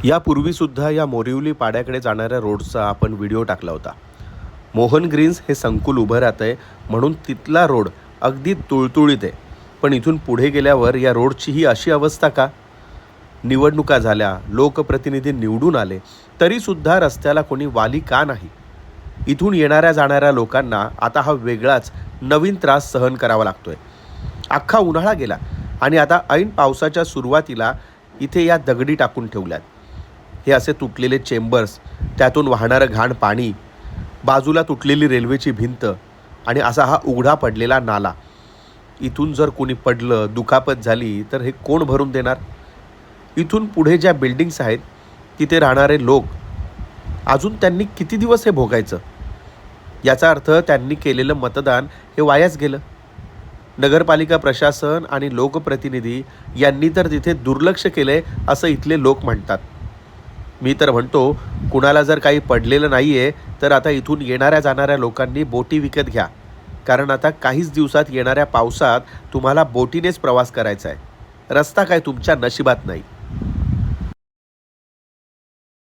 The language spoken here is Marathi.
यापूर्वीसुद्धा या मोरिवली पाड्याकडे जाणाऱ्या रोडचा आपण व्हिडिओ टाकला होता. मोहन ग्रीन्स हे संकुल उभं राहतं आहे म्हणून तिथला रोड अगदी तुळतुळीत आहे. पण इथून पुढे गेल्यावर या रोडची ही अशी अवस्था का? निवडणुका झाल्या, लोकप्रतिनिधी निवडून आले, तरीसुद्धा रस्त्याला कोणी वाली का नाही? इथून येणाऱ्या जाणाऱ्या लोकांना आता हा वेगळाच नवीन त्रास सहन करावा लागतोय. अख्खा उन्हाळा गेला आणि आता ऐन पावसाच्या सुरुवातीला इथे या दगडी टाकून ठेवल्यात. हे असे तुटलेले चेंबर्स, त्यातून वाहणारं घाण पाणी, बाजूला तुटलेली रेल्वेची भिंत आणि असा हा उघडा पडलेला नाला. इथून जर कोणी पडलं, दुखापत झाली तर हे कोण भरून देणार? इथून पुढे ज्या बिल्डिंग्स आहेत तिथे राहणारे लोक अजून त्यांनी किती दिवस हे भोगायचं? याचा अर्थ त्यांनी केलेलं मतदान हे वायाच गेलं. नगरपालिका प्रशासन आणि लोकप्रतिनिधी यांनी तर तिथे दुर्लक्ष केलंय असं इथले लोक म्हणतात. मी तर म्हणतो, कुणाला जर काही पडलेलं नाही आहे तर आता इथून येणाऱ्या जाणाऱ्या लोकांनी बोटी विकत घ्या, कारण आता काहीच दिवसात येणाऱ्या पावसात तुम्हाला बोटीनेच प्रवास करायचा आहे. रस्ता काय तुमच्या नशिबात नाही.